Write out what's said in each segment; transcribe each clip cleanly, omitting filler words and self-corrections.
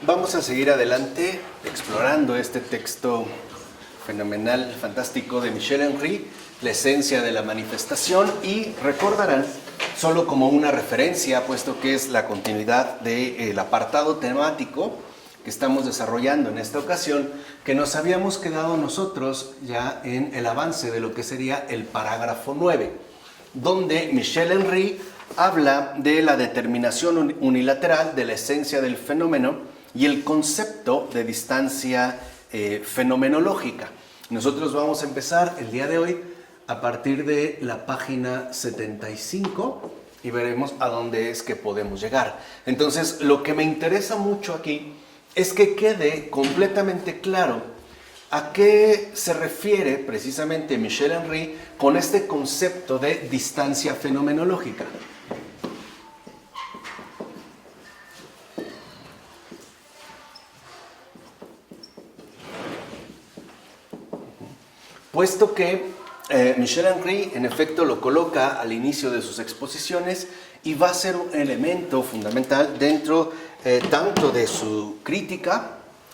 Vamos a seguir adelante explorando este texto fenomenal, fantástico de Michel Henry, La esencia de la manifestación, y recordarán, solo como una referencia, puesto que es la continuidad del apartado temático que estamos desarrollando en esta ocasión, que nos habíamos quedado nosotros ya en el avance de lo que sería el parágrafo 9, donde Michel Henry habla de la determinación unilateral de la esencia del fenómeno y el concepto de distancia fenomenológica. Nosotros vamos a empezar el día de hoy a partir de la página 75 y veremos a dónde es que podemos llegar. Entonces, lo que me interesa mucho aquí es que quede completamente claro a qué se refiere precisamente Michel Henry con este concepto de distancia fenomenológica. Puesto que Michel Henry en efecto lo coloca al inicio de sus exposiciones y va a ser un elemento fundamental dentro tanto de su crítica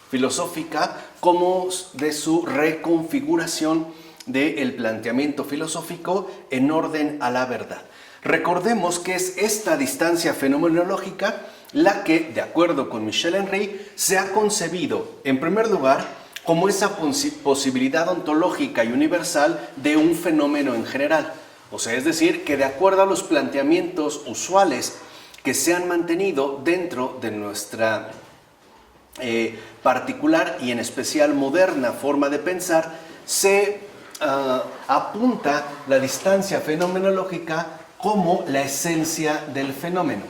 filosófica como de su reconfiguración del planteamiento filosófico en orden a la verdad. Recordemos que es esta distancia fenomenológica la que, de acuerdo con Michel Henry, se ha concebido, en primer lugar, como esa posibilidad ontológica y universal de un fenómeno en general. O sea, es decir, que de acuerdo a los planteamientos usuales que se han mantenido dentro de nuestra particular y en especial moderna forma de pensar, se apunta la distancia fenomenológica como la esencia del fenómeno.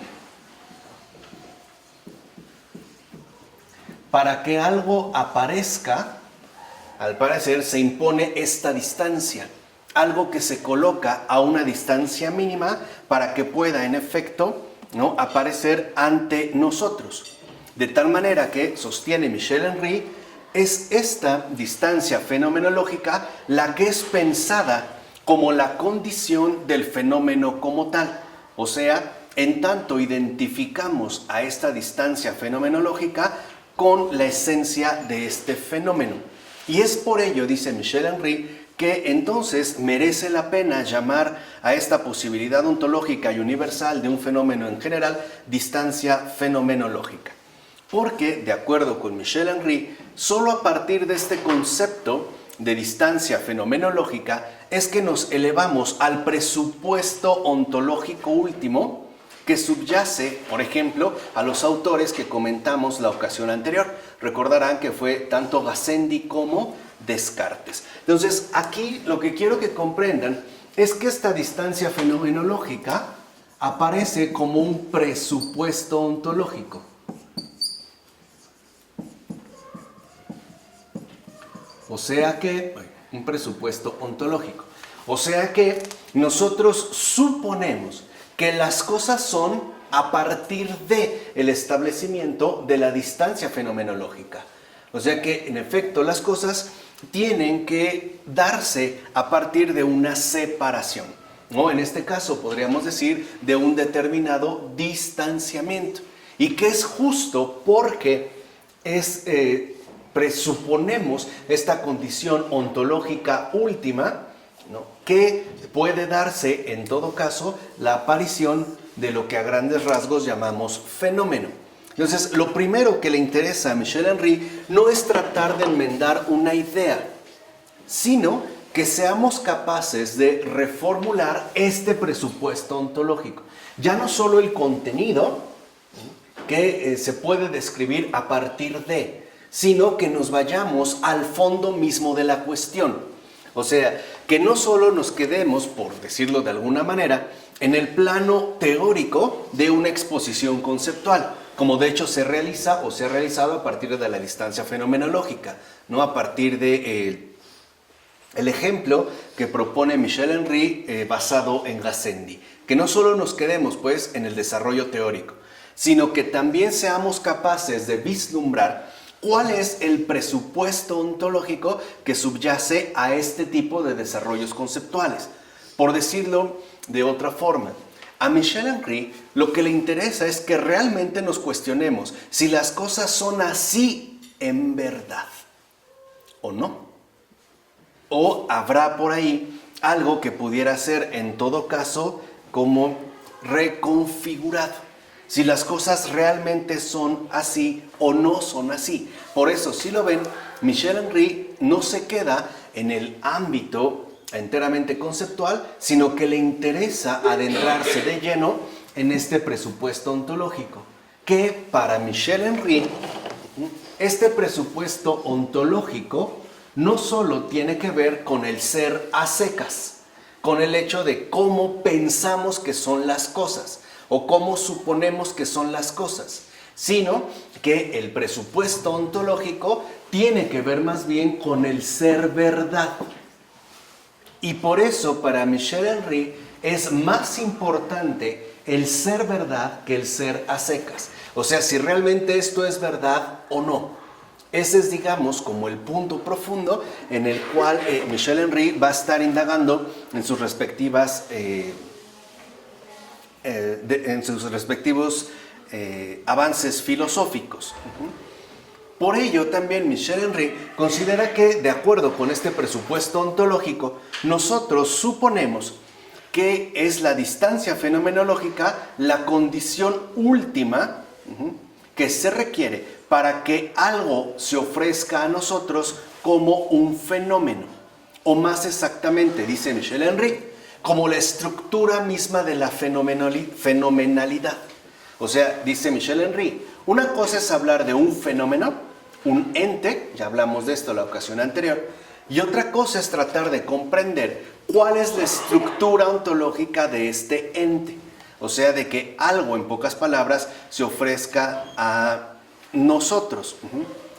Para que algo aparezca, al parecer se impone esta distancia, algo que se coloca a una distancia mínima para que pueda en efecto, ¿no?, aparecer ante nosotros. De tal manera que, sostiene Michel Henry, es esta distancia fenomenológica la que es pensada como la condición del fenómeno como tal. O sea, en tanto identificamos a esta distancia fenomenológica con la esencia de este fenómeno. Y es por ello, dice Michel Henry, que entonces merece la pena llamar a esta posibilidad ontológica y universal de un fenómeno en general distancia fenomenológica. Porque, de acuerdo con Michel Henry, solo a partir de este concepto de distancia fenomenológica es que nos elevamos al presupuesto ontológico último que subyace, por ejemplo, a los autores que comentamos la ocasión anterior. Recordarán que fue tanto Gassendi como Descartes. Entonces, aquí lo que quiero que comprendan es que esta distancia fenomenológica aparece como un presupuesto ontológico. O sea que, un presupuesto ontológico. O sea que nosotros suponemos que las cosas son a partir del establecimiento de la distancia fenomenológica. O sea que, en efecto, las cosas tienen que darse a partir de una separación, ¿no? En este caso, podríamos decir, de un determinado distanciamiento. Y que es justo porque presuponemos esta condición ontológica última, ¿no?, que puede darse en todo caso la aparición de lo que a grandes rasgos llamamos fenómeno. Entonces, lo primero que le interesa a Michel Henry no es tratar de enmendar una idea, sino que seamos capaces de reformular este presupuesto ontológico. Ya no solo el contenido que se puede describir a partir de, sino que nos vayamos al fondo mismo de la cuestión. O sea, que no solo nos quedemos, por decirlo de alguna manera, en el plano teórico de una exposición conceptual, como de hecho se realiza o se ha realizado a partir de la distancia fenomenológica, ¿no? A partir de el ejemplo que propone Michel Henry basado en Gassendi. Que no solo nos quedemos, pues, en el desarrollo teórico, sino que también seamos capaces de vislumbrar ¿cuál es el presupuesto ontológico que subyace a este tipo de desarrollos conceptuales? Por decirlo de otra forma, A Michel Henry lo que le interesa es que realmente nos cuestionemos si las cosas son así en verdad o no. O habrá por ahí algo que pudiera ser en todo caso como reconfigurado. Si las cosas realmente son así o no son así. Por eso, si lo ven, Michel Henry no se queda en el ámbito enteramente conceptual, sino que le interesa adentrarse de lleno en este presupuesto ontológico, que para Michel Henry, este presupuesto ontológico no solo tiene que ver con el ser a secas, con el hecho de cómo pensamos que son las cosas o cómo suponemos que son las cosas, sino que el presupuesto ontológico tiene que ver más bien con el ser verdad. Y por eso para Michel Henry es más importante el ser verdad que el ser a secas. O sea, si realmente esto es verdad o no. Ese es, digamos, como el punto profundo en el cual Michel Henry va a estar indagando en sus respectivos avances filosóficos. Por ello, también Michel Henry considera que, de acuerdo con este presupuesto ontológico, nosotros suponemos que es la distancia fenomenológica la condición última que se requiere para que algo se ofrezca a nosotros como un fenómeno, o más exactamente, dice Michel Henry, como la estructura misma de la fenomenalidad. O sea, dice Michel Henry, una cosa es hablar de un fenómeno, un ente, ya hablamos de esto la ocasión anterior, y otra cosa es tratar de comprender cuál es la estructura ontológica de este ente. O sea, de que algo, en pocas palabras, se ofrezca a nosotros.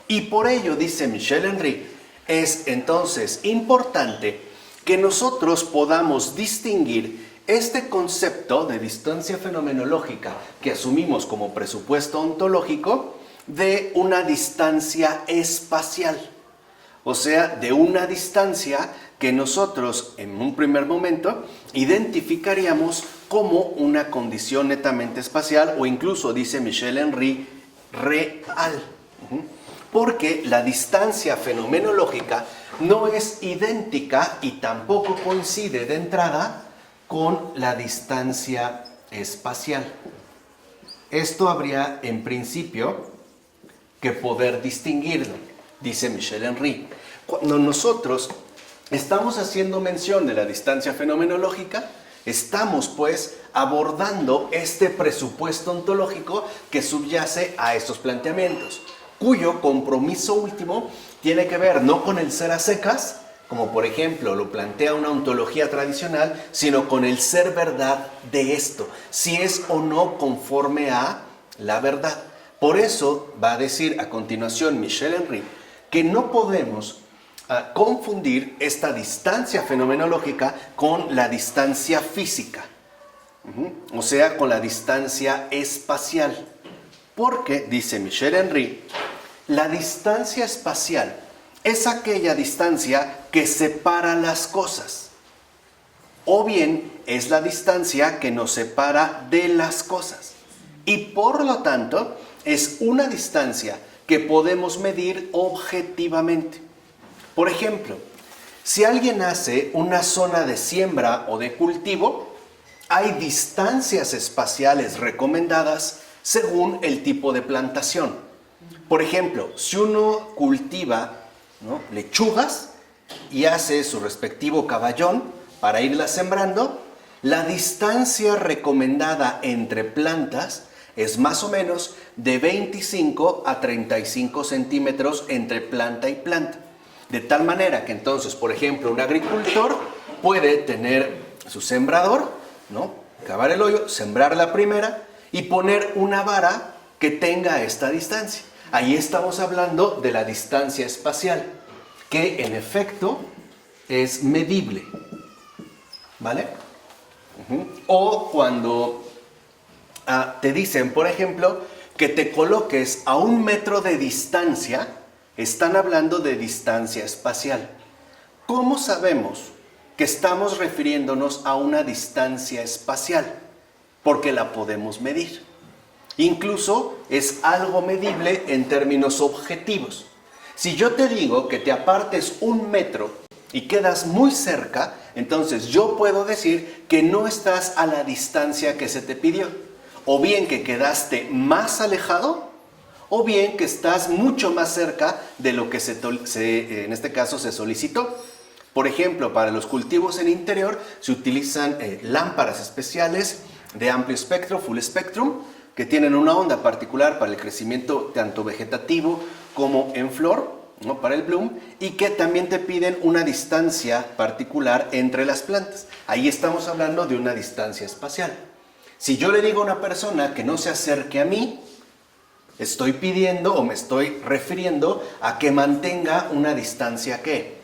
Y por ello, dice Michel Henry, es entonces importante que nosotros podamos distinguir este concepto de distancia fenomenológica que asumimos como presupuesto ontológico de una distancia espacial. O sea, de una distancia que nosotros en un primer momento identificaríamos como una condición netamente espacial o incluso, dice Michel Henry, real. Porque la distancia fenomenológica no es idéntica y tampoco coincide de entrada con la distancia espacial. Esto habría en principio que poder distinguirlo, dice Michel Henry. Cuando nosotros estamos haciendo mención de la distancia fenomenológica, estamos pues abordando este presupuesto ontológico que subyace a estos planteamientos, cuyo compromiso último tiene que ver no con el ser a secas, como por ejemplo lo plantea una ontología tradicional, sino con el ser verdad de esto, si es o no conforme a la verdad. Por eso va a decir a continuación Michel Henry que no podemos confundir esta distancia fenomenológica con la distancia física, o sea, con la distancia espacial. Porque, dice Michel Henry, la distancia espacial es aquella distancia que separa las cosas, o bien es la distancia que nos separa de las cosas. Y por lo tanto, es una distancia que podemos medir objetivamente. Por ejemplo, si alguien hace una zona de siembra o de cultivo, hay distancias espaciales recomendadas según el tipo de plantación. Por ejemplo, si uno cultiva lechugas y hace su respectivo caballón para irlas sembrando, la distancia recomendada entre plantas es más o menos de 25 a 35 centímetros entre planta y planta. De tal manera que entonces, por ejemplo, un agricultor puede tener su sembrador, cavar el hoyo, sembrar la primera y poner una vara que tenga esta distancia. Ahí estamos hablando de la distancia espacial, que en efecto es medible, ¿vale? O cuando te dicen, por ejemplo, que te coloques a 1 metro de distancia, están hablando de distancia espacial. ¿Cómo sabemos que estamos refiriéndonos a una distancia espacial? porque la podemos medir. Incluso es algo medible en términos objetivos. Si yo te digo que te apartes 1 metro y quedas muy cerca, entonces yo puedo decir que no estás a la distancia que se te pidió. O bien que quedaste más alejado, o bien que estás mucho más cerca de lo que en este caso se solicitó. Por ejemplo, para los cultivos en interior se utilizan lámparas especiales de amplio espectro, full spectrum, que tienen una onda particular para el crecimiento tanto vegetativo como en flor, ¿no? Para el bloom, y que también te piden una distancia particular entre las plantas. Ahí estamos hablando de una distancia espacial. Si yo le digo a una persona que no se acerque a mí, estoy pidiendo o me estoy refiriendo a que mantenga una distancia ¿qué?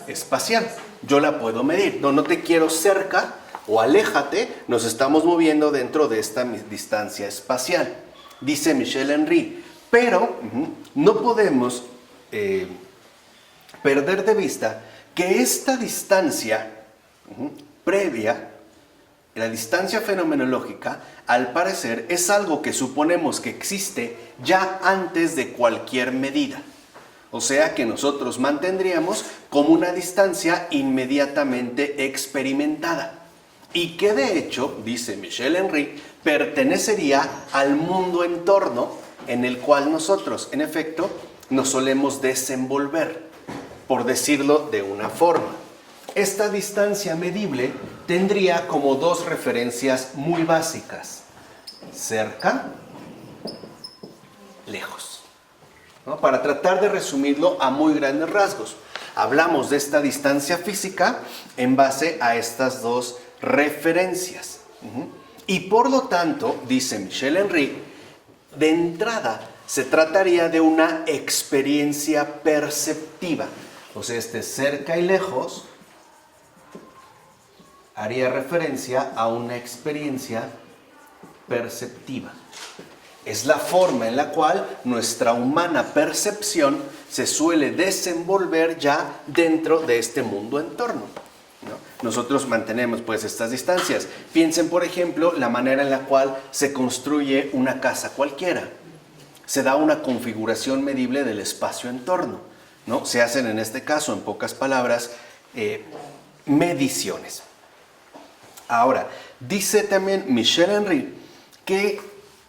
Espacial. Yo la puedo medir. No te quiero cerca o aléjate, nos estamos moviendo dentro de esta distancia espacial. Dice Michel Henry, pero no podemos perder de vista que esta distancia previa, la distancia fenomenológica, al parecer es algo que suponemos que existe ya antes de cualquier medida. O sea que nosotros mantendríamos como una distancia inmediatamente experimentada. Y que de hecho, dice Michel Henry, pertenecería al mundo entorno en el cual nosotros, en efecto, nos solemos desenvolver, por decirlo de una forma. Esta distancia medible tendría como 2 referencias muy básicas: cerca, lejos, ¿no? Para tratar de resumirlo a muy grandes rasgos, hablamos de esta distancia física en base a estas 2 referencias. Y por lo tanto, dice Michel Henry, de entrada se trataría de una experiencia perceptiva. O sea, cerca y lejos haría referencia a una experiencia perceptiva. Es la forma en la cual nuestra humana percepción se suele desenvolver ya dentro de este mundo entorno, ¿no? Nosotros mantenemos pues estas distancias. Piensen, por ejemplo, la manera en la cual se construye una casa cualquiera. Se da una configuración medible del espacio entorno, ¿no? Se hacen en este caso, en pocas palabras, mediciones. Ahora, dice también Michel Henry que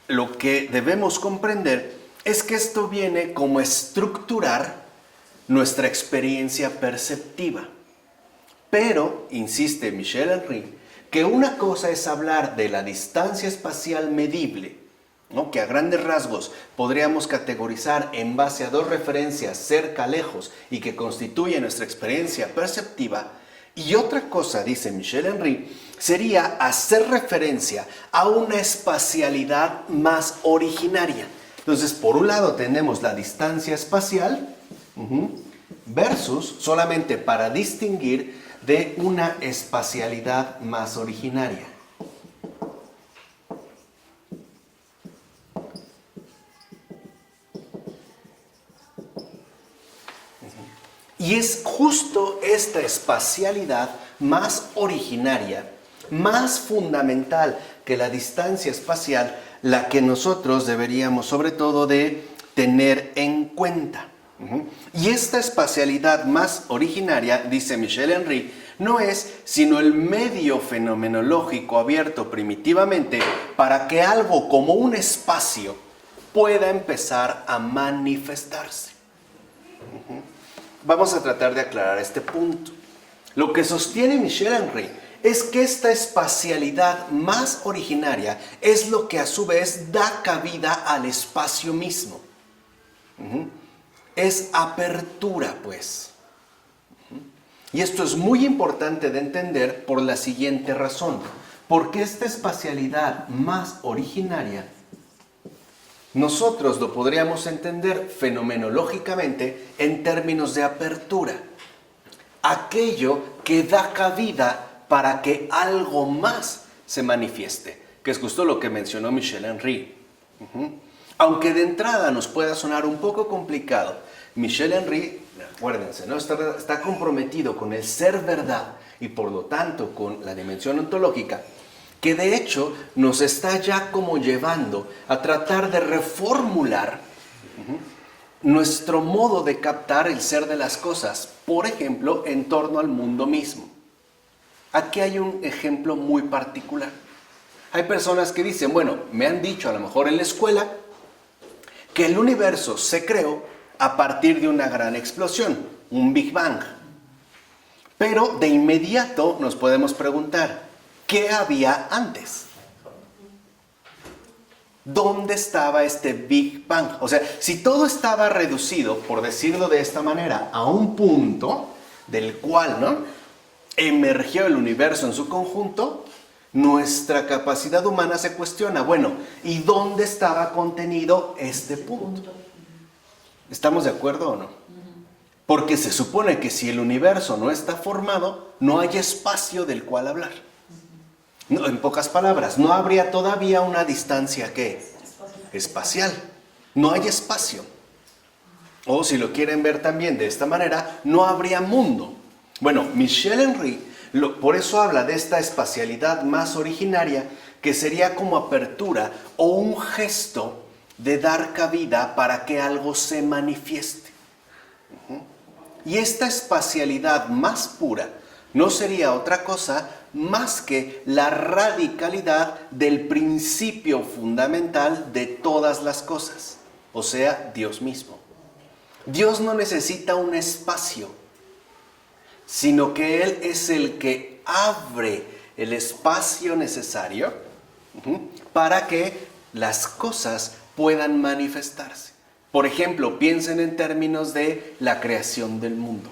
lo que debemos comprender es que esto viene como estructurar nuestra experiencia perceptiva. Pero, insiste Michel Henry, que una cosa es hablar de la distancia espacial medible, ¿no? Que a grandes rasgos podríamos categorizar en base a 2 referencias, cerca, lejos, y que constituye nuestra experiencia perceptiva. Y otra cosa, dice Michel Henry, sería hacer referencia a una espacialidad más originaria. Entonces, por un lado tenemos la distancia espacial versus, solamente para distinguir, de una espacialidad más originaria. Y es justo esta espacialidad más originaria, más fundamental que la distancia espacial, la que nosotros deberíamos sobre todo de tener en cuenta. Y esta espacialidad más originaria, dice Michel Henry, no es sino el medio fenomenológico abierto primitivamente para que algo como un espacio pueda empezar a manifestarse. Vamos a tratar de aclarar este punto. Lo que sostiene Michel Henry es que esta espacialidad más originaria es lo que a su vez da cabida al espacio mismo. Es apertura, pues. Y esto es muy importante de entender por la siguiente razón. Porque esta espacialidad más originaria, nosotros lo podríamos entender fenomenológicamente en términos de apertura. Aquello que da cabida para que algo más se manifieste, que es justo lo que mencionó Michel Henry. Aunque de entrada nos pueda sonar un poco complicado, Michel Henry, acuérdense, ¿no? está comprometido con el ser verdad y por lo tanto con la dimensión ontológica, que de hecho nos está ya como llevando a tratar de reformular nuestro modo de captar el ser de las cosas, por ejemplo, en torno al mundo mismo. Aquí hay un ejemplo muy particular. Hay personas que dicen, bueno, me han dicho a lo mejor en la escuela que el universo se creó a partir de una gran explosión, un Big Bang. Pero de inmediato nos podemos preguntar, ¿qué había antes? ¿Dónde estaba este Big Bang? O sea, si todo estaba reducido, por decirlo de esta manera, a un punto del cual, ¿no?, emergió el universo en su conjunto, nuestra capacidad humana se cuestiona, bueno, ¿y dónde estaba contenido este punto? ¿Estamos de acuerdo o no? Porque se supone que si el universo no está formado, no hay espacio del cual hablar. No, en pocas palabras, no habría todavía una distancia, ¿qué? Espacial. No hay espacio. O si lo quieren ver también de esta manera, no habría mundo. Bueno, Michel Henry por eso habla de esta espacialidad más originaria, que sería como apertura o un gesto de dar cabida para que algo se manifieste. Y esta espacialidad más pura no sería otra cosa más que la radicalidad del principio fundamental de todas las cosas, o sea, Dios mismo. Dios no necesita un espacio, sino que Él es el que abre el espacio necesario para que las cosas puedan manifestarse. Por ejemplo, piensen en términos de la creación del mundo.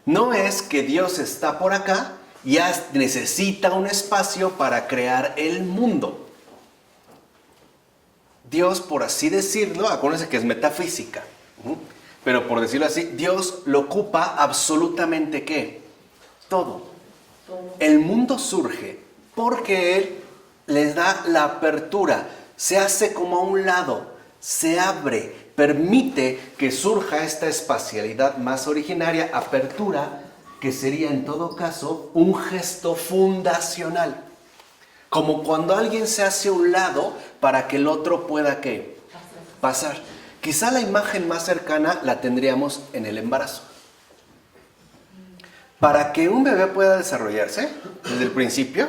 No es que Dios está por acá y necesita un espacio para crear el mundo. Dios, por así decirlo, acuérdense que es metafísica, pero por decirlo así, Dios lo ocupa absolutamente ¿qué? Todo. El mundo surge porque Él les da la apertura, se hace como a un lado, se abre, permite que surja esta espacialidad más originaria, apertura, que sería en todo caso un gesto fundacional. Como cuando alguien se hace a un lado para que el otro pueda ¿qué? Pasar. Quizá la imagen más cercana la tendríamos en el embarazo. Para que un bebé pueda desarrollarse, desde el principio,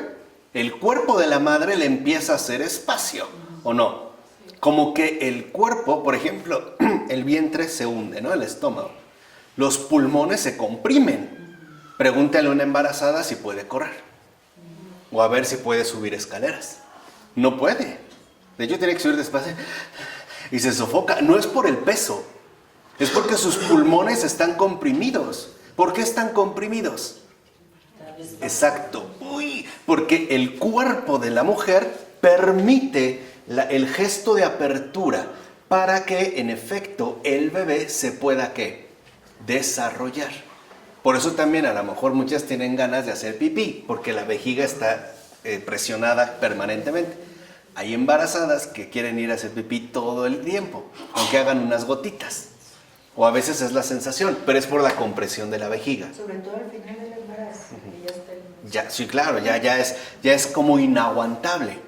el cuerpo de la madre le empieza a hacer espacio, ¿o no? Como que el cuerpo, por ejemplo, el vientre se hunde, ¿no? El estómago. Los pulmones se comprimen. Pregúntale a una embarazada si puede correr. O a ver si puede subir escaleras. No puede. De hecho, tiene que subir despacio y se sofoca. No es por el peso, es porque sus pulmones están comprimidos. ¿Por qué están comprimidos? Exacto. Porque el cuerpo de la mujer permite el gesto de apertura para que, en efecto, el bebé se pueda ¿qué? Desarrollar. Por eso también a lo mejor muchas tienen ganas de hacer pipí, porque la vejiga está presionada permanentemente. Hay embarazadas que quieren ir a hacer pipí todo el tiempo, aunque hagan unas gotitas. O a veces es la sensación, pero es por la compresión de la vejiga. Sobre todo al final del embarazo. Sí, claro, ya es como inaguantable,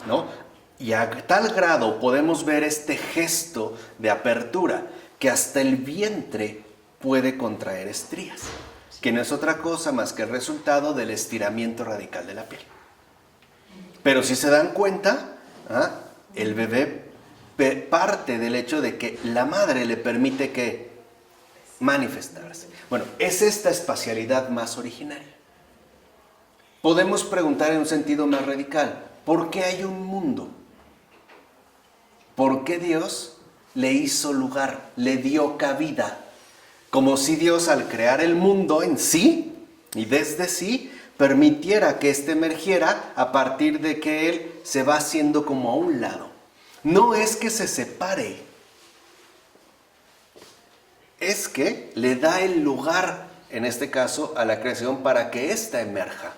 ¿no? Y a tal grado podemos ver este gesto de apertura que hasta el vientre puede contraer estrías, que no es otra cosa más que el resultado del estiramiento radical de la piel. Pero si se dan cuenta, el bebé parte del hecho de que la madre le permite que manifestarse. Bueno, es esta espacialidad más originaria. Podemos preguntar en un sentido más radical, ¿por qué hay un mundo? ¿Por qué Dios le hizo lugar, le dio cabida? Como si Dios al crear el mundo en sí y desde sí permitiera que éste emergiera a partir de que Él se va haciendo como a un lado. No es que se separe, es que le da el lugar, en este caso, a la creación para que ésta emerja.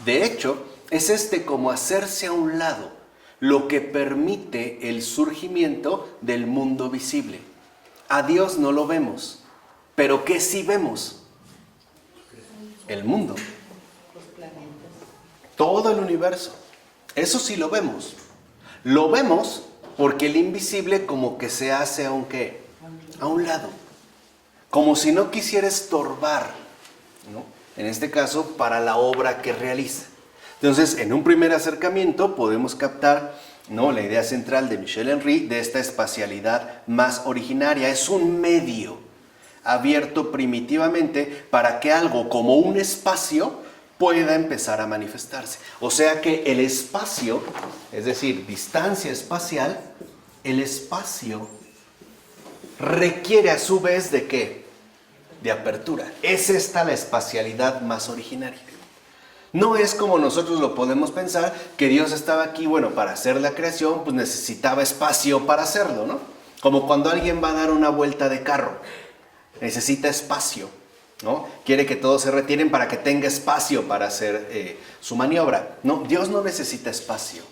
De hecho, es como hacerse a un lado, lo que permite el surgimiento del mundo visible. A Dios no lo vemos, pero ¿qué sí vemos? El mundo. todo el universo. Eso sí lo vemos. Lo vemos porque el invisible como que se hace a un lado. Como si no quisiera estorbar, ¿no? En este caso, para la obra que realiza. Entonces, en un primer acercamiento podemos captar, ¿no?, la idea central de Michel Henry de esta espacialidad más originaria. Es un medio abierto primitivamente para que algo como un espacio pueda empezar a manifestarse. O sea que el espacio, es decir, distancia espacial, el espacio requiere a su vez ¿de qué? De apertura. Es esta la espacialidad más originaria. No es como nosotros lo podemos pensar, que Dios estaba aquí, bueno, para hacer la creación, pues necesitaba espacio para hacerlo, ¿no? Como cuando alguien va a dar una vuelta de carro, necesita espacio, ¿no? Quiere que todos se retiren para que tenga espacio para hacer su maniobra. No, Dios no necesita espacio.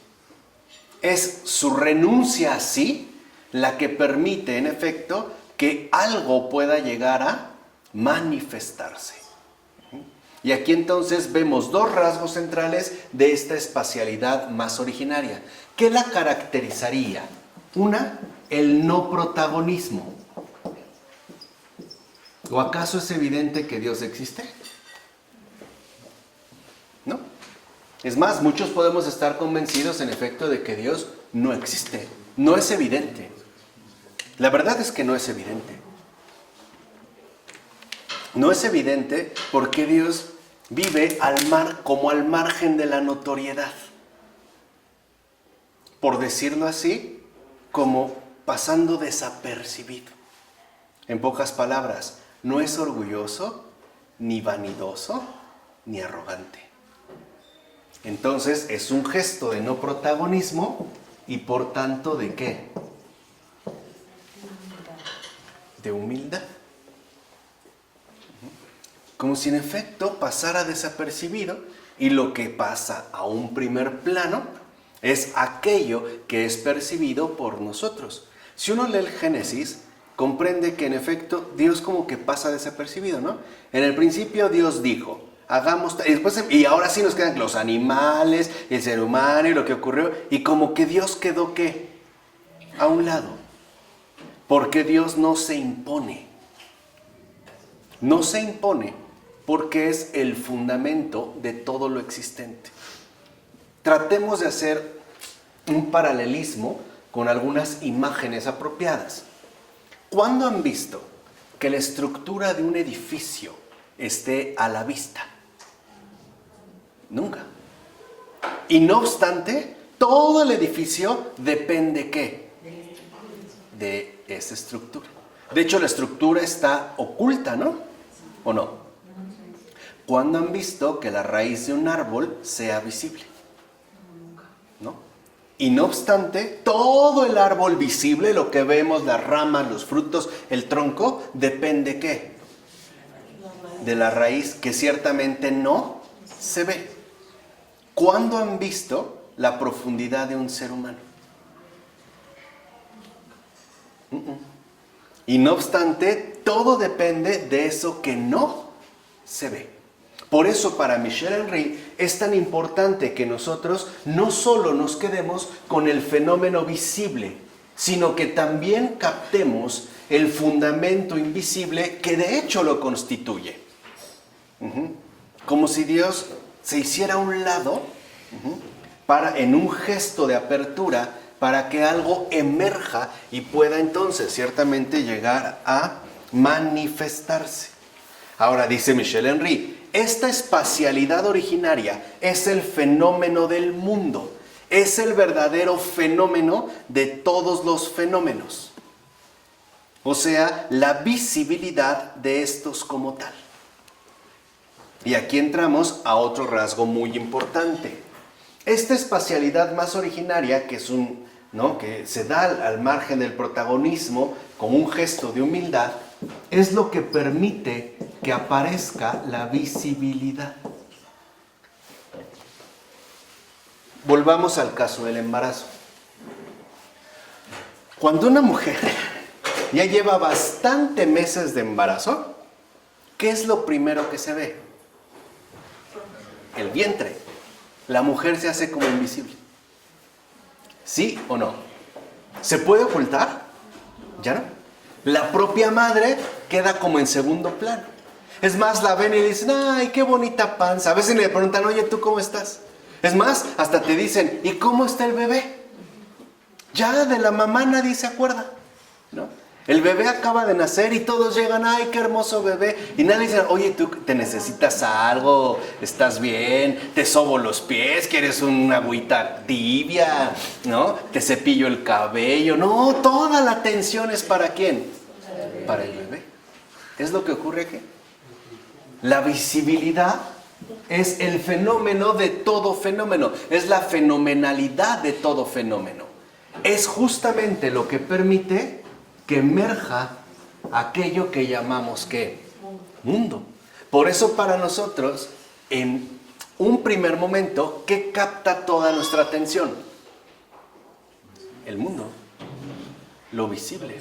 Es su renuncia a sí la que permite, en efecto, que algo pueda llegar a manifestarse. Y aquí entonces vemos dos rasgos centrales de esta espacialidad más originaria. ¿Qué la caracterizaría? Una, el no protagonismo. ¿O acaso es evidente que Dios existe? ¿No? Es más, muchos podemos estar convencidos en efecto de que Dios no existe. No es evidente. La verdad es que no es evidente. No es evidente porque Dios vive como al margen de la notoriedad. Por decirlo así, como pasando desapercibido. En pocas palabras, no es orgulloso, ni vanidoso, ni arrogante. Entonces es un gesto de no protagonismo y por tanto ¿de qué? De humildad. Como si en efecto pasara desapercibido y lo que pasa a un primer plano es aquello que es percibido por nosotros. Si uno lee el Génesis, comprende que en efecto Dios como que pasa desapercibido, ¿no? En el principio Dios dijo, hagamos, y ahora sí nos quedan los animales, el ser humano y lo que ocurrió, y como que Dios quedó ¿qué? A un lado. Porque Dios no se impone. No se impone porque es el fundamento de todo lo existente. Tratemos de hacer un paralelismo con algunas imágenes apropiadas. ¿Cuándo han visto que la estructura de un edificio esté a la vista? Nunca. Y no obstante, todo el edificio depende ¿qué? De esa estructura. De hecho, la estructura está oculta, ¿no? ¿O no? ¿Cuándo han visto que la raíz de un árbol sea visible? ¿No? Y no obstante, todo el árbol visible, lo que vemos, las ramas, los frutos, el tronco, depende ¿qué? De la raíz que ciertamente no se ve. ¿Cuándo han visto la profundidad de un ser humano? Y no obstante, todo depende de eso que no se ve. Por eso para Michel Henry es tan importante que nosotros no solo nos quedemos con el fenómeno visible, sino que también captemos el fundamento invisible que de hecho lo constituye. Como si Dios se hiciera a un lado en un gesto de apertura para que algo emerja y pueda entonces ciertamente llegar a manifestarse. Ahora dice Michel Henry, esta espacialidad originaria es el fenómeno del mundo, es el verdadero fenómeno de todos los fenómenos. O sea, la visibilidad de estos como tal. Y aquí entramos a otro rasgo muy importante. Esta espacialidad más originaria, que es que se da al margen del protagonismo como un gesto de humildad, es lo que permite que aparezca la visibilidad. Volvamos al caso del embarazo. Cuando una mujer ya lleva bastante meses de embarazo, ¿qué es lo primero que se ve? El vientre. la mujer se hace como invisible. ¿Sí o no? ¿Se puede ocultar? Ya no. La propia madre queda como en segundo plano. Es más, la ven y dicen, ay, qué bonita panza. A veces le preguntan, oye, ¿tú cómo estás? Es más, hasta te dicen, ¿y cómo está el bebé? Ya de la mamá nadie se acuerda, ¿no? El bebé acaba de nacer y todos llegan, ay, qué hermoso bebé. Y nadie dice, oye, ¿tú te necesitas algo? ¿Estás bien? ¿Te sobo los pies? ¿Quieres una agüita tibia? ¿No? ¿Te cepillo el cabello? No, toda la atención es ¿para quién? Para el bebé. Es lo que ocurre aquí. La visibilidad es el fenómeno de todo fenómeno. Es la fenomenalidad de todo fenómeno. Es justamente lo que permite que emerja aquello que llamamos ¿qué? Mundo. Por eso para nosotros, en un primer momento, ¿qué capta toda nuestra atención? El mundo, lo visible.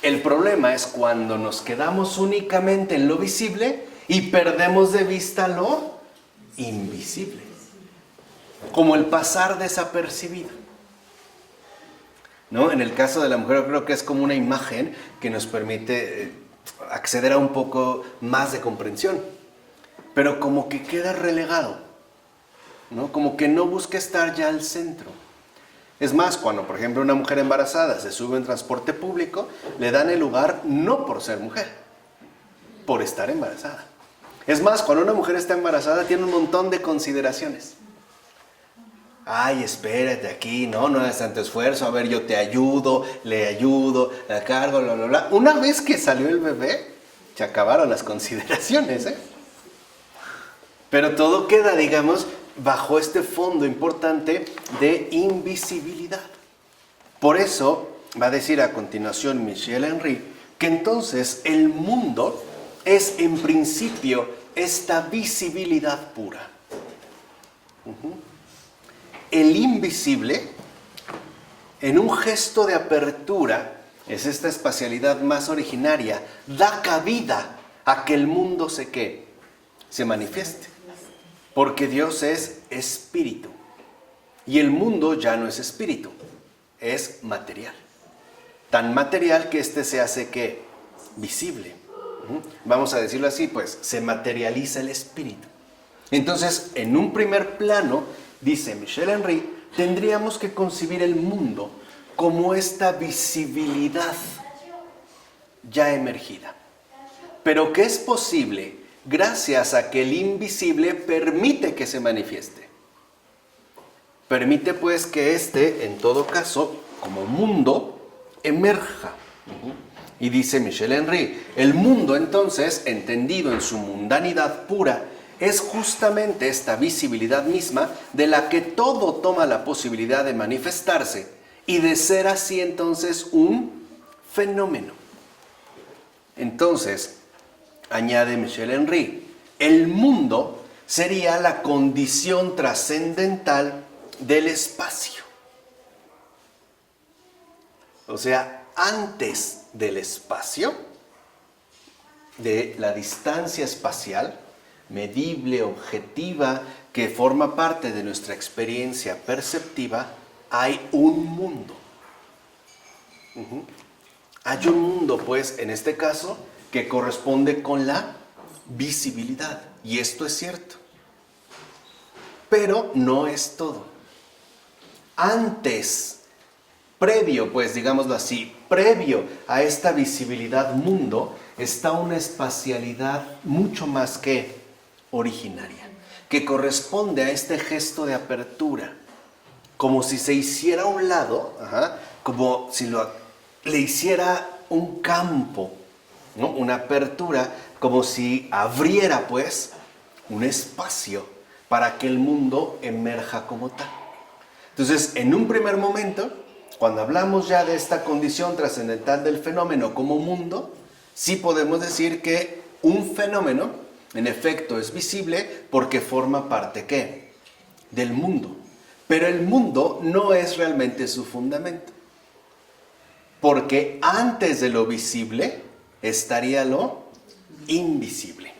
El problema es cuando nos quedamos únicamente en lo visible y perdemos de vista lo invisible. Como el pasar desapercibido. ¿No? En el caso de la mujer, yo creo que es como una imagen que nos permite acceder a un poco más de comprensión. Pero como que queda relegado, ¿no? Como que no busca estar ya al centro. Es más, cuando por ejemplo una mujer embarazada se sube en transporte público, le dan el lugar no por ser mujer, por estar embarazada. Es más, cuando una mujer está embarazada tiene un montón de consideraciones. Ay, espérate aquí, no es tanto esfuerzo, a ver, yo te ayudo, le ayudo, la cargo, bla, bla, bla. Una vez que salió el bebé, se acabaron las consideraciones, ¿eh? Pero todo queda, digamos, bajo este fondo importante de invisibilidad. Por eso va a decir a continuación Michel Henry que entonces el mundo es en principio esta visibilidad pura. El invisible, en un gesto de apertura, es esta espacialidad más originaria, da cabida a que el mundo se manifieste. Porque Dios es espíritu. Y el mundo ya no es espíritu, es material. Tan material que se hace visible. Vamos a decirlo así, pues se materializa el espíritu. Entonces, en un primer plano, dice Michel Henry, tendríamos que concebir el mundo como esta visibilidad ya emergida. Pero que es posible gracias a que el invisible permite que se manifieste. Permite pues que en todo caso, como mundo, emerja. Y dice Michel Henry, el mundo entonces, entendido en su mundanidad pura, es justamente esta visibilidad misma de la que todo toma la posibilidad de manifestarse y de ser así entonces un fenómeno. Entonces, añade Michel Henry, el mundo sería la condición trascendental del espacio. O sea, antes del espacio, de la distancia espacial, medible, objetiva, que forma parte de nuestra experiencia perceptiva, hay un mundo. Hay un mundo, pues, en este caso, que corresponde con la visibilidad. Y esto es cierto. Pero no es todo. Antes, previo, pues, digámoslo así, previo a esta visibilidad mundo, está una espacialidad mucho más que originaria, que corresponde a este gesto de apertura, como si se hiciera a un lado, como si le hiciera un campo, ¿no? Una apertura, como si abriera pues un espacio para que el mundo emerja como tal. Entonces, en un primer momento, cuando hablamos ya de esta condición trascendental del fenómeno como mundo, sí podemos decir que un fenómeno en efecto es visible porque forma parte del mundo. Pero el mundo no es realmente su fundamento. Porque antes de lo visible estaría lo invisible.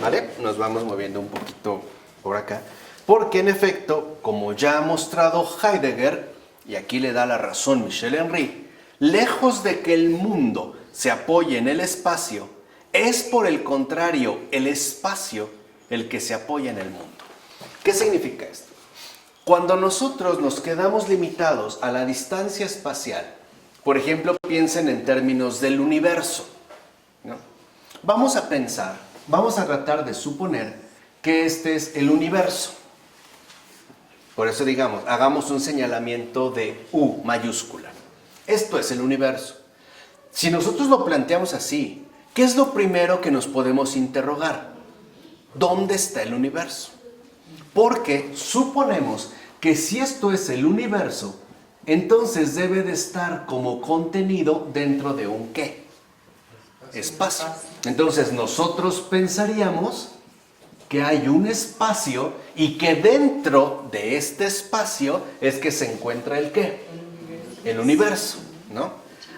¿Vale? Nos vamos moviendo un poquito por acá. Porque en efecto, como ya ha mostrado Heidegger, y aquí le da la razón Michel Henry, lejos de que el mundo se apoye en el espacio, es por el contrario el espacio el que se apoya en el mundo. ¿Qué significa esto? Cuando nosotros nos quedamos limitados a la distancia espacial, por ejemplo, piensen en términos del universo, ¿no? Vamos a pensar, vamos a tratar de suponer que este es el universo. Por eso digamos, hagamos un señalamiento de U mayúscula. Esto es el universo. Si nosotros lo planteamos así, ¿qué es lo primero que nos podemos interrogar? ¿Dónde está el universo? Porque suponemos que si esto es el universo, entonces debe de estar como contenido dentro de un ¿qué? Espacio. Entonces nosotros pensaríamos que hay un espacio y que dentro de este espacio es que se encuentra el ¿qué? El universo, ¿no?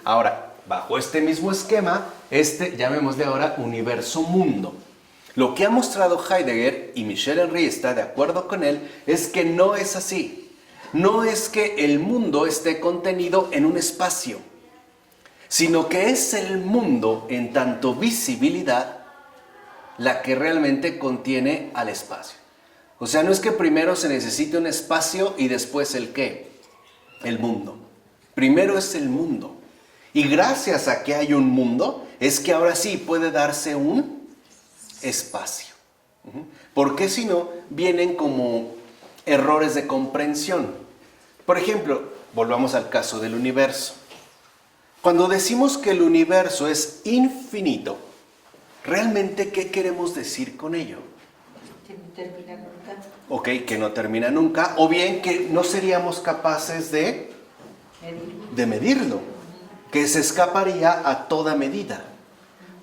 Ahora, bajo este mismo esquema, llamémosle ahora universo-mundo. Lo que ha mostrado Heidegger, y Michel Henry está de acuerdo con él, es que no es así. No es que el mundo esté contenido en un espacio, sino que es el mundo en tanto visibilidad la que realmente contiene al espacio. O sea, no es que primero se necesite un espacio y después el ¿qué? El mundo. Primero es el mundo. Y gracias a que hay un mundo, es que ahora sí puede darse un espacio. Porque si no, vienen como errores de comprensión. Por ejemplo, volvamos al caso del universo. Cuando decimos que el universo es infinito, ¿realmente qué queremos decir con ello? Que no termina nunca. Ok, que no termina nunca, o bien que no seríamos capaces de medirlo, que se escaparía a toda medida.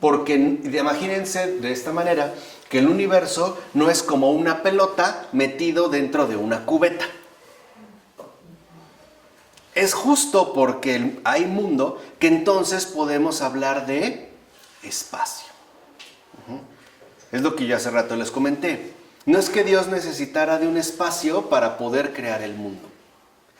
Porque imagínense de esta manera que el universo no es como una pelota metido dentro de una cubeta. Es justo porque hay mundo que entonces podemos hablar de espacio. Es lo que yo hace rato les comenté. No es que Dios necesitara de un espacio para poder crear el mundo.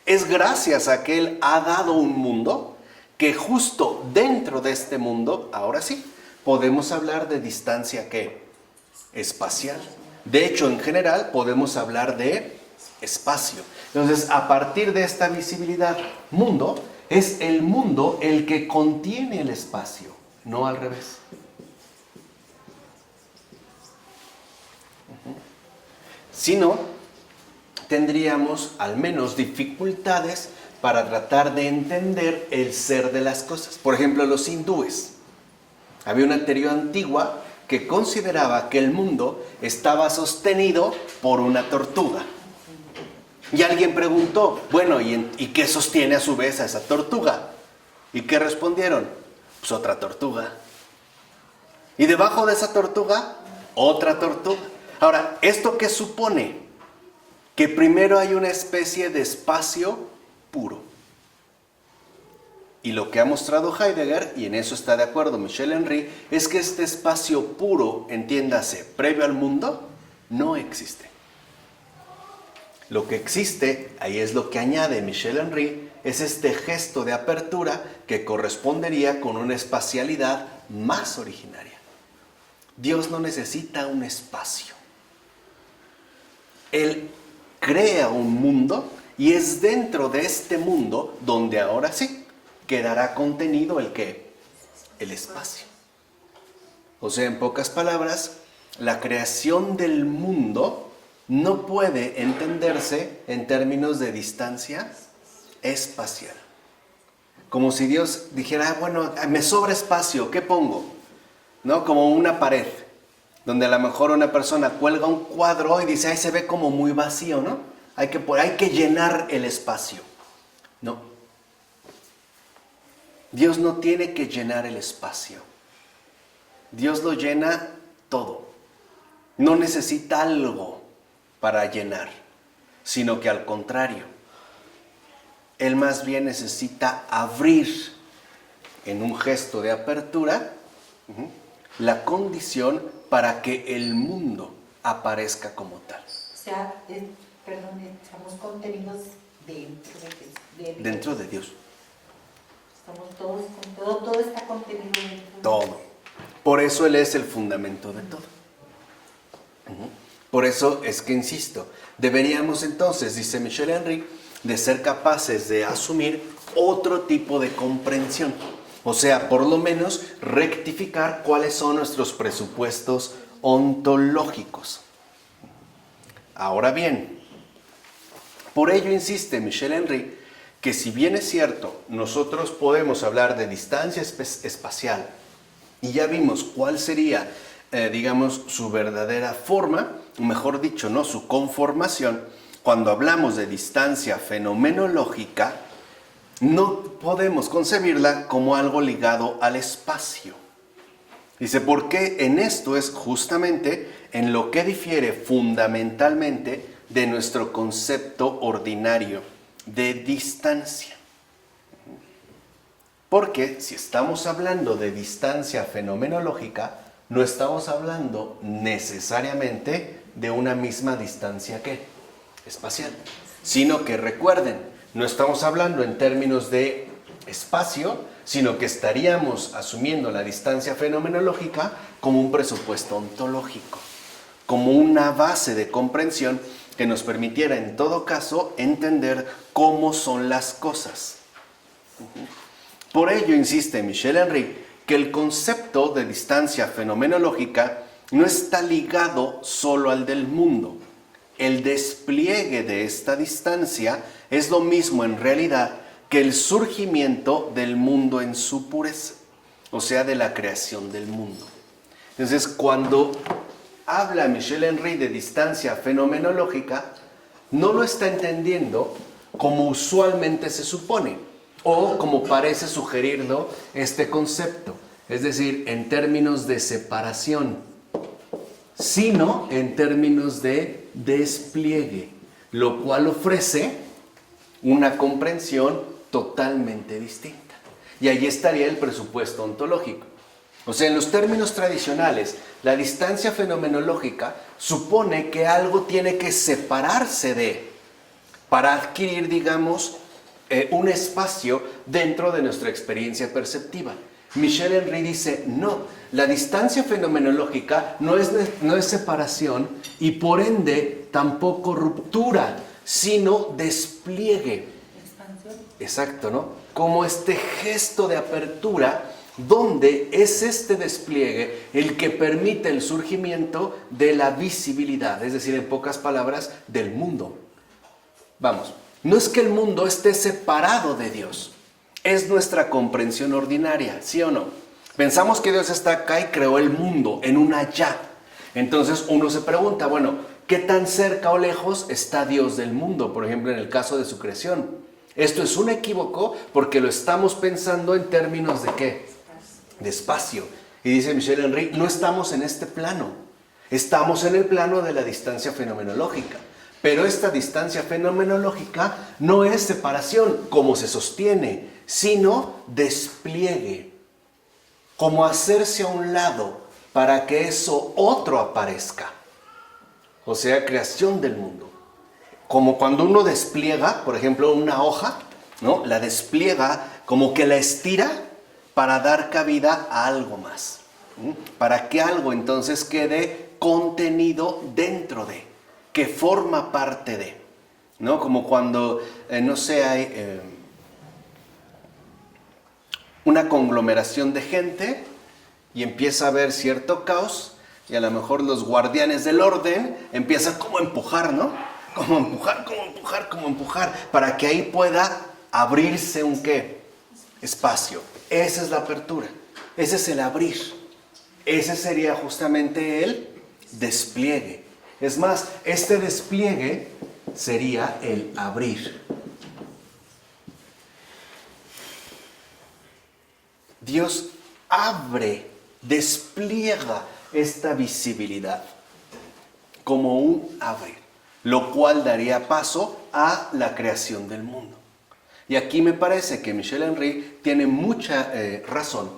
Es gracias a que Él ha dado un mundo que justo dentro de este mundo, ahora sí, podemos hablar de distancia ¿qué? Espacial. De hecho, en general, podemos hablar de espacio. Entonces, a partir de esta visibilidad, mundo, es el mundo el que contiene el espacio, no al revés. Si no, tendríamos al menos dificultades para tratar de entender el ser de las cosas. Por ejemplo, los hindúes. Había una teoría antigua que consideraba que el mundo estaba sostenido por una tortuga. Y alguien preguntó, bueno, ¿y qué sostiene a su vez a esa tortuga? ¿Y qué respondieron? Pues otra tortuga. Y debajo de esa tortuga, otra tortuga. Ahora, ¿esto qué supone? Que primero hay una especie de espacio puro. Y lo que ha mostrado Heidegger, y en eso está de acuerdo Michel Henry, es que este espacio puro, entiéndase, previo al mundo, no existe. Lo que existe, ahí es lo que añade Michel Henry, es este gesto de apertura que correspondería con una espacialidad más originaria. Dios no necesita un espacio. Él crea un mundo y es dentro de este mundo donde ahora sí quedará contenido el ¿qué? El espacio. O sea, en pocas palabras, la creación del mundo no puede entenderse en términos de distancia espacial. Como si Dios dijera, bueno, me sobra espacio, ¿qué pongo? ¿No? Como una pared, donde a lo mejor una persona cuelga un cuadro y dice, ay, se ve como muy vacío, ¿no? Hay que llenar el espacio. No. Dios no tiene que llenar el espacio. Dios lo llena todo. No necesita algo para llenar, sino que al contrario, Él más bien necesita abrir en un gesto de apertura la condición para que el mundo aparezca como tal. sea, estamos contenidos Dentro de Dios. Estamos todos, todo está contenido dentro de Todo. Por eso Él es el fundamento de todo. Por eso es que insisto, deberíamos entonces, dice Michel Henry, de ser capaces de asumir otro tipo de comprensión. O sea, por lo menos rectificar cuáles son nuestros presupuestos ontológicos. Ahora bien, por ello insiste Michel Henry que si bien es cierto, nosotros podemos hablar de distancia espacial y ya vimos cuál sería, digamos, su verdadera forma, o mejor dicho, ¿no?, su conformación, cuando hablamos de distancia fenomenológica, no podemos concebirla como algo ligado al espacio. Dice, porque en esto es justamente en lo que difiere fundamentalmente de nuestro concepto ordinario de distancia. Porque si estamos hablando de distancia fenomenológica, no estamos hablando necesariamente de una misma distancia ¿qué? Espacial, sino que recuerden, no estamos hablando en términos de espacio, sino que estaríamos asumiendo la distancia fenomenológica como un presupuesto ontológico, como una base de comprensión que nos permitiera en todo caso entender cómo son las cosas. Por ello insiste Michel Henry que el concepto de distancia fenomenológica no está ligado solo al del mundo. El despliegue de esta distancia es lo mismo en realidad que el surgimiento del mundo en su pureza, o sea, de la creación del mundo. Entonces, cuando habla Michel Henry de distancia fenomenológica, no lo está entendiendo como usualmente se supone, o como parece sugerirlo este concepto, es decir, en términos de separación, sino en términos de despliegue, lo cual ofrece una comprensión totalmente distinta. Y allí estaría el presupuesto ontológico. O sea, en los términos tradicionales, la distancia fenomenológica supone que algo tiene que separarse de, para adquirir, digamos, un espacio dentro de nuestra experiencia perceptiva. Michel Henry dice, no, la distancia fenomenológica no es separación y por ende tampoco ruptura, sino despliegue. expansión. Exacto, ¿no? Como este gesto de apertura donde es este despliegue el que permite el surgimiento de la visibilidad, es decir, en pocas palabras, del mundo. Vamos, no es que el mundo esté separado de Dios, es nuestra comprensión ordinaria, ¿sí o no? Pensamos que Dios está acá y creó el mundo en un allá. Entonces uno se pregunta, bueno, ¿qué tan cerca o lejos está Dios del mundo? Por ejemplo, en el caso de su creación. Esto es un equívoco porque lo estamos pensando en términos de ¿qué? De espacio. Y dice Michel Henry, no estamos en este plano, estamos en el plano de la distancia fenomenológica. Pero esta distancia fenomenológica no es separación, como se sostiene, sino despliegue, como hacerse a un lado para que eso otro aparezca. O sea, creación del mundo. Como cuando uno despliega, por ejemplo, una hoja, ¿no? La despliega como que la estira para dar cabida a algo más. Para que algo entonces quede contenido dentro de, que forma parte de, ¿no? Como cuando, no sé, hay una conglomeración de gente y empieza a haber cierto caos y a lo mejor los guardianes del orden empiezan como a empujar, ¿no? Como empujar, para que ahí pueda abrirse un ¿qué? Espacio. Esa es la apertura, ese es el abrir, ese sería justamente el despliegue. Es más, este despliegue sería el abrir. Dios abre, despliega esta visibilidad como un abrir, lo cual daría paso a la creación del mundo. Y aquí me parece que Michel Henry tiene mucha razón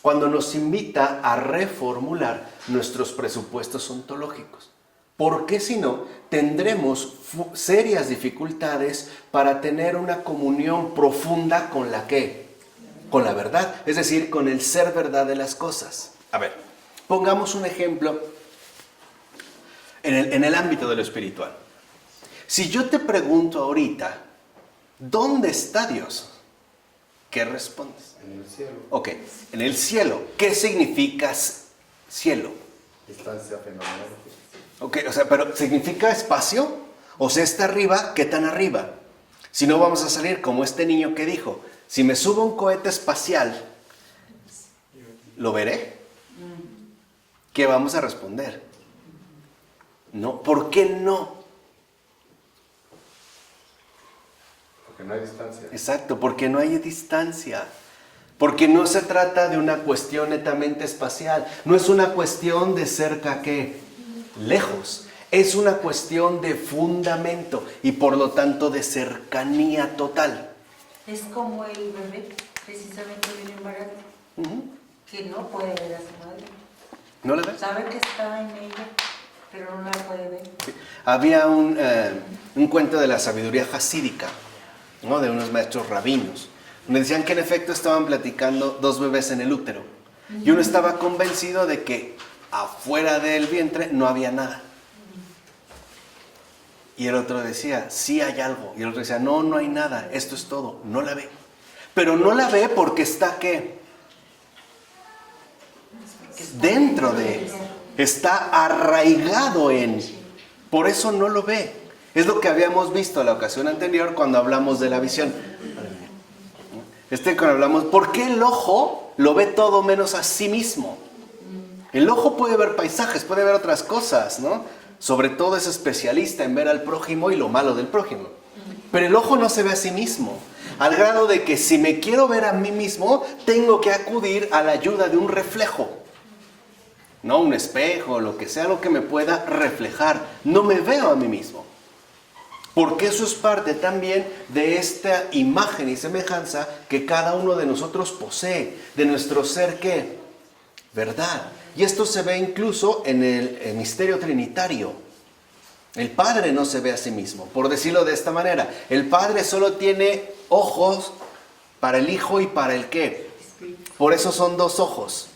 cuando nos invita a reformular nuestros presupuestos ontológicos. Porque si no, tendremos serias dificultades para tener una comunión profunda con la ¿qué? Con la verdad, es decir, con el ser verdad de las cosas. A ver, pongamos un ejemplo en el ámbito de lo espiritual. Si yo te pregunto ahorita, ¿dónde está Dios? ¿Qué respondes? En el cielo. Ok, en el cielo. ¿Qué significa cielo? Distancia fenomenal. Ok, o sea, pero ¿significa espacio? O sea, está arriba, ¿qué tan arriba? Si no, vamos a salir como este niño que dijo, si me subo a un cohete espacial, ¿lo veré? ¿Qué vamos a responder? No, ¿por qué no? Porque no hay distancia. Exacto, porque no hay distancia. Porque no se trata de una cuestión netamente espacial. No es una cuestión de cerca que lejos. Es una cuestión de fundamento y por lo tanto de cercanía total. Es como el bebé, precisamente en el embarazo, que no puede ver a su madre. ¿No la ves? Sabe que está en ella, pero no la puede ver. Sí. Había un cuento de la sabiduría jasídica, ¿no? De unos maestros rabinos. Me decían que en efecto estaban platicando dos bebés en el útero. Y uno estaba convencido de que afuera del vientre no había nada. Y el otro decía, sí hay algo. Y el otro decía, no, no hay nada, esto es todo, no la ve. Pero no la ve porque está, ¿qué? Dentro de él. Está arraigado en. Por eso no lo ve. Es lo que habíamos visto la ocasión anterior cuando hablamos de la visión. Cuando hablamos, ¿por qué el ojo lo ve todo menos a sí mismo? El ojo puede ver paisajes, puede ver otras cosas, ¿no? Sobre todo es especialista en ver al prójimo y lo malo del prójimo. Pero el ojo no se ve a sí mismo. Al grado de que si me quiero ver a mí mismo, tengo que acudir a la ayuda de un reflejo. No un espejo, lo que sea, lo que me pueda reflejar. No me veo a mí mismo. Porque eso es parte también de esta imagen y semejanza que cada uno de nosotros posee. De nuestro ser, ¿qué? Verdad. Y esto se ve incluso en el misterio trinitario. El Padre no se ve a sí mismo, por decirlo de esta manera. El Padre solo tiene ojos para el Hijo y para el ¿qué? Por eso son dos ojos.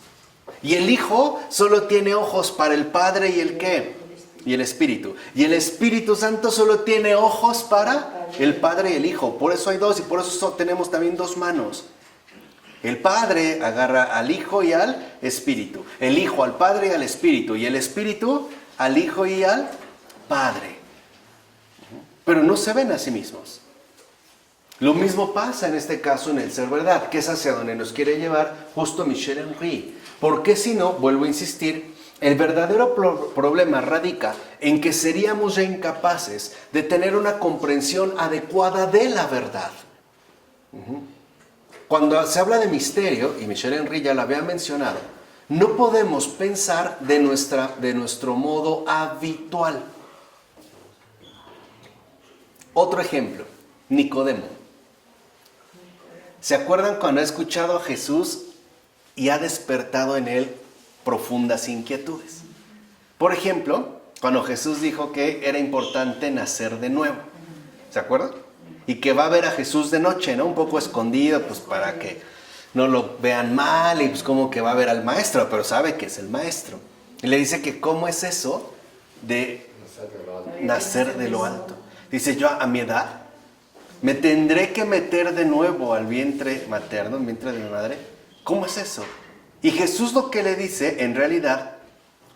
Y el Hijo solo tiene ojos para el Padre y el ¿qué? Y el Espíritu. Y el Espíritu Santo solo tiene ojos para el Padre y el Hijo. Por eso hay dos y por eso tenemos también dos manos. El Padre agarra al Hijo y al Espíritu. El Hijo al Padre y al Espíritu. Y el Espíritu al Hijo y al Padre. Pero no se ven a sí mismos. Lo mismo pasa en este caso en el ser verdad, que es hacia donde nos quiere llevar justo Michel Henry. Porque si no, vuelvo a insistir, el verdadero problema radica en que seríamos ya incapaces de tener una comprensión adecuada de la verdad. Cuando se habla de misterio, y Michel Henry ya lo había mencionado, no podemos pensar de nuestro modo habitual. Otro ejemplo, Nicodemo. ¿Se acuerdan cuando ha escuchado a Jesús y ha despertado en él profundas inquietudes? Por ejemplo, cuando Jesús dijo que era importante nacer de nuevo. ¿Se acuerdan? Y que va a ver a Jesús de noche, ¿no? Un poco escondido, pues para que no lo vean mal y pues como que va a ver al maestro, pero sabe que es el maestro. Y le dice que cómo es eso de nacer de lo alto. Dice, yo a mi edad me tendré que meter de nuevo al vientre materno, al vientre de mi madre. ¿Cómo es eso? Y Jesús lo que le dice en realidad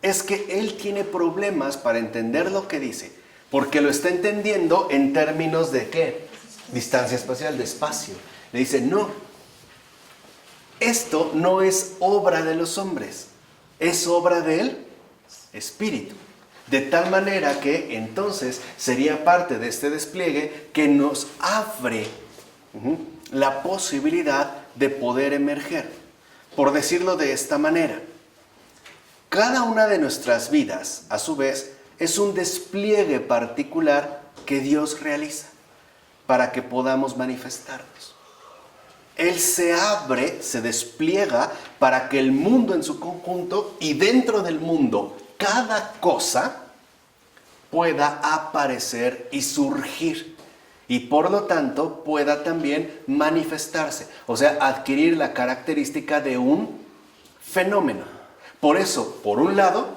es que él tiene problemas para entender lo que dice, porque lo está entendiendo en términos de ¿qué? Distancia espacial, de espacio. Le dice, no, esto no es obra de los hombres, es obra del Espíritu. De tal manera que entonces sería parte de este despliegue que nos abre la posibilidad de poder emerger. Por decirlo de esta manera, cada una de nuestras vidas, a su vez, es un despliegue particular que Dios realiza para que podamos manifestarnos. Él se abre, se despliega para que el mundo en su conjunto y dentro del mundo, cada cosa pueda aparecer y surgir. Y por lo tanto pueda también manifestarse. O sea, adquirir la característica de un fenómeno. Por eso, por un lado,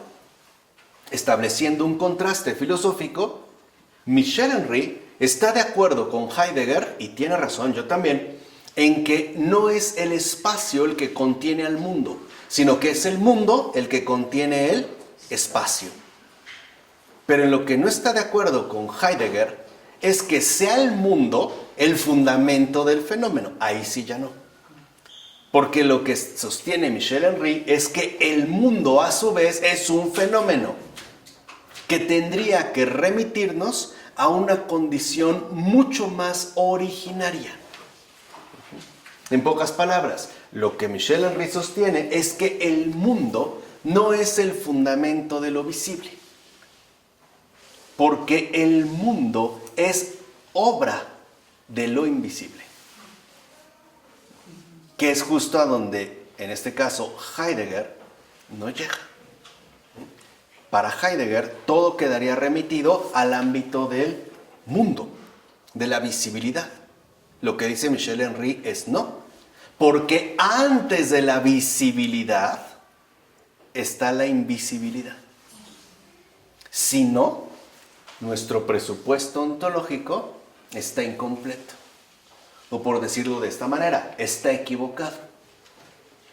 estableciendo un contraste filosófico, Michel Henry está de acuerdo con Heidegger, y tiene razón, yo también, en que no es el espacio el que contiene al mundo, sino que es el mundo el que contiene el espacio. Pero en lo que no está de acuerdo con Heidegger es que sea el mundo el fundamento del fenómeno. Ahí sí ya no. Porque lo que sostiene Michel Henry es que el mundo a su vez es un fenómeno que tendría que remitirnos a una condición mucho más originaria. En pocas palabras, lo que Michel Henry sostiene es que el mundo no es el fundamento de lo visible, porque el mundo es obra de lo invisible, que es justo a donde, en este caso, Heidegger no llega. Para Heidegger, todo quedaría remitido al ámbito del mundo, de la visibilidad. Lo que dice Michel Henry es no, porque antes de la visibilidad está la invisibilidad. Si no, nuestro presupuesto ontológico está incompleto. O por decirlo de esta manera, está equivocado.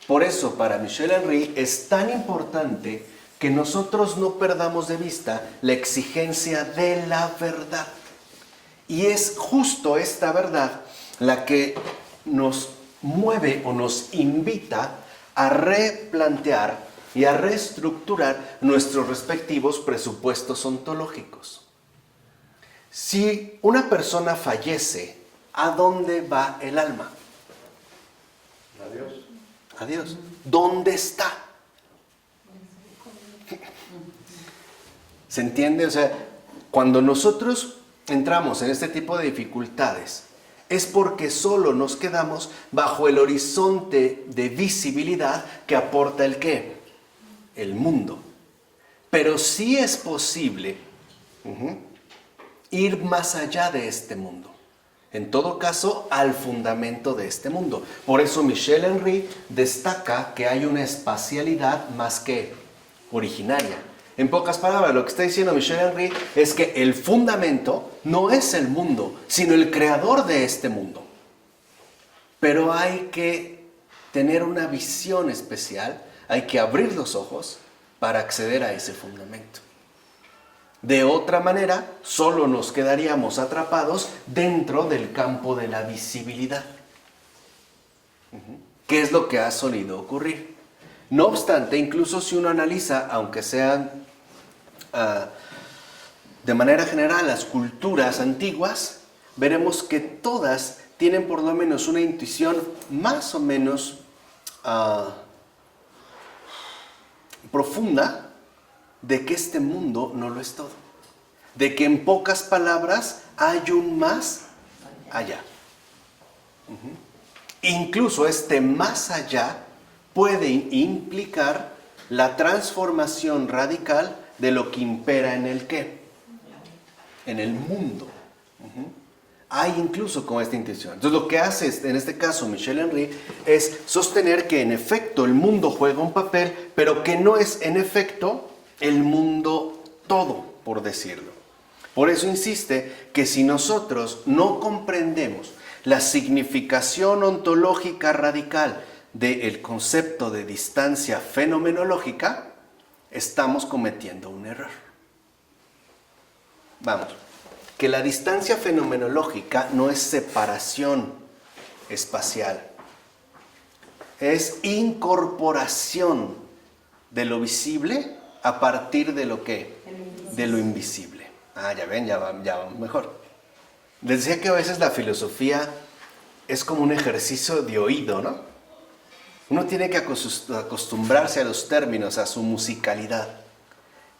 Por eso, para Michel Henry es tan importante que nosotros no perdamos de vista la exigencia de la verdad. Y es justo esta verdad la que nos mueve o nos invita a replantear y a reestructurar nuestros respectivos presupuestos ontológicos. Si una persona fallece, ¿a dónde va el alma? Adiós. Adiós. ¿Dónde está? ¿Se entiende? O sea, cuando nosotros entramos en este tipo de dificultades, es porque solo nos quedamos bajo el horizonte de visibilidad que aporta el ¿qué? El mundo. Pero sí es posible ir más allá de este mundo. En todo caso, al fundamento de este mundo. Por eso Michel Henry destaca que hay una espacialidad más que originaria. En pocas palabras, lo que está diciendo Michel Henry es que el fundamento no es el mundo, sino el creador de este mundo. Pero hay que tener una visión especial, hay que abrir los ojos para acceder a ese fundamento. De otra manera, solo nos quedaríamos atrapados dentro del campo de la visibilidad. ¿Qué es lo que ha solido ocurrir? No obstante, incluso si uno analiza, aunque sean de manera general las culturas antiguas, veremos que todas tienen por lo menos una intuición más o menos profunda de que este mundo no lo es todo. De que en pocas palabras hay un más allá. Incluso este más allá puede implicar la transformación radical de lo que impera en el ¿qué? En el mundo. Hay incluso con esta intención. Entonces lo que hace en este caso Michel Henry es sostener que en efecto el mundo juega un papel, pero que no es en efecto el mundo todo, por decirlo. Por eso insiste que si nosotros no comprendemos la significación ontológica radical del concepto de distancia fenomenológica, estamos cometiendo un error. Vamos, que la distancia fenomenológica no es separación espacial, es incorporación de lo visible a partir de lo que, de lo invisible. Ya ven, ya va mejor. Les decía que a veces la filosofía es como un ejercicio de oído, ¿no? Uno tiene que acostumbrarse a los términos, a su musicalidad.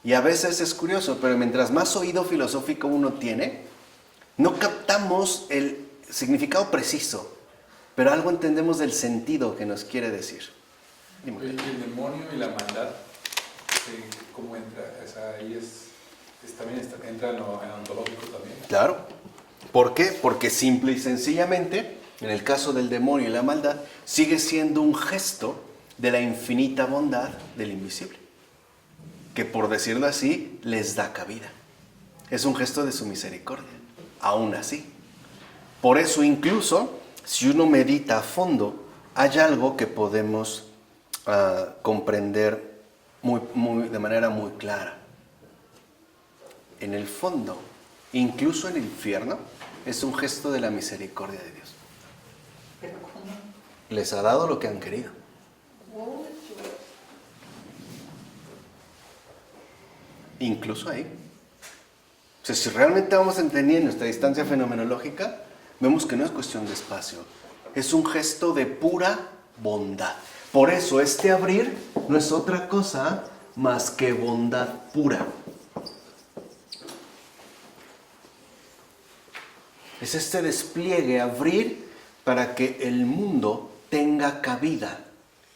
Y a veces es curioso, pero mientras más oído filosófico uno tiene, no captamos el significado preciso, pero algo entendemos del sentido que nos quiere decir. El demonio y la maldad, ¿cómo entra? O sea, ahí es También entra en lo ontológico también. Claro. ¿Por qué? Porque simple y sencillamente, en el caso del demonio y la maldad, sigue siendo un gesto de la infinita bondad del invisible, que por decirlo así, les da cabida. Es un gesto de su misericordia, aún así. Por eso incluso, si uno medita a fondo, hay algo que podemos comprender de manera muy clara. En el fondo, incluso en el infierno, es un gesto de la misericordia de Dios. ¿Pero cómo? Les ha dado lo que han querido. Incluso ahí. O sea, si realmente vamos entendiendo esta distancia fenomenológica, vemos que no es cuestión de espacio. Es un gesto de pura bondad. Por eso este abrir no es otra cosa más que bondad pura. Es este despliegue, abrir para que el mundo tenga cabida.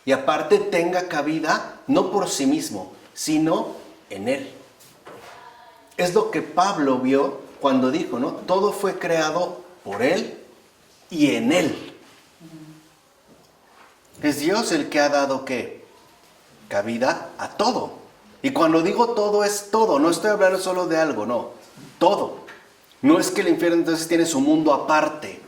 Y aparte tenga cabida no por sí mismo, sino en Él. Es lo que Pablo vio cuando dijo, ¿no? Todo fue creado por Él y en Él. Es Dios el que ha dado, ¿qué? Cabida a todo. Y cuando digo todo, es todo. No estoy hablando solo de algo, no. Todo. No es que el infierno entonces tiene su mundo aparte.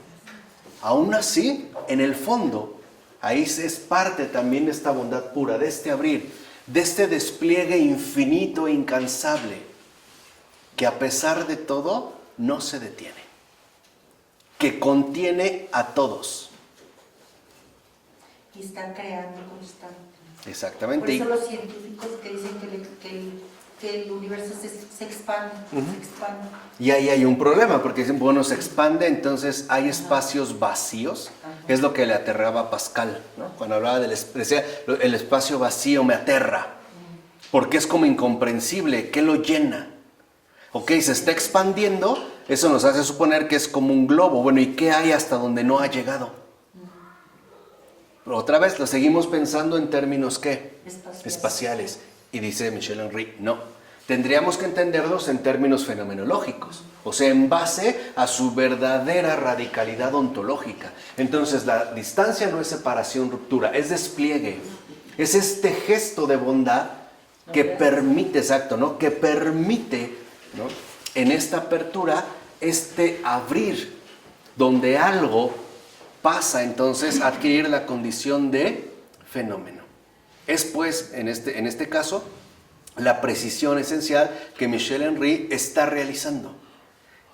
Aún así, en el fondo, ahí es parte también de esta bondad pura, de este abrir, de este despliegue infinito e incansable, que a pesar de todo, no se detiene. Que contiene a todos. Y está creando constante. Exactamente. Por eso los científicos que dicen que el universo se expande, se expande. Y ahí hay un problema, porque dicen, bueno, se expande, entonces hay espacios vacíos. Es lo que le aterraba a Pascal, ¿no? Cuando hablaba decía, el espacio vacío me aterra, porque es como incomprensible, ¿qué lo llena? Ok, se está expandiendo, eso nos hace suponer que es como un globo. Bueno, ¿y qué hay hasta donde no ha llegado? Pero otra vez lo seguimos pensando en términos, ¿qué? Espaciales. Y dice Michel Henry, no. Tendríamos que entenderlos en términos fenomenológicos, o sea, en base a su verdadera radicalidad ontológica. Entonces, la distancia no es separación, ruptura, es despliegue. Es este gesto de bondad que permite, exacto, ¿no? Que permite, ¿no? En esta apertura, este abrir, donde algo pasa entonces a adquirir la condición de fenómeno. Es pues, en este caso, la precisión esencial que Michel Henry está realizando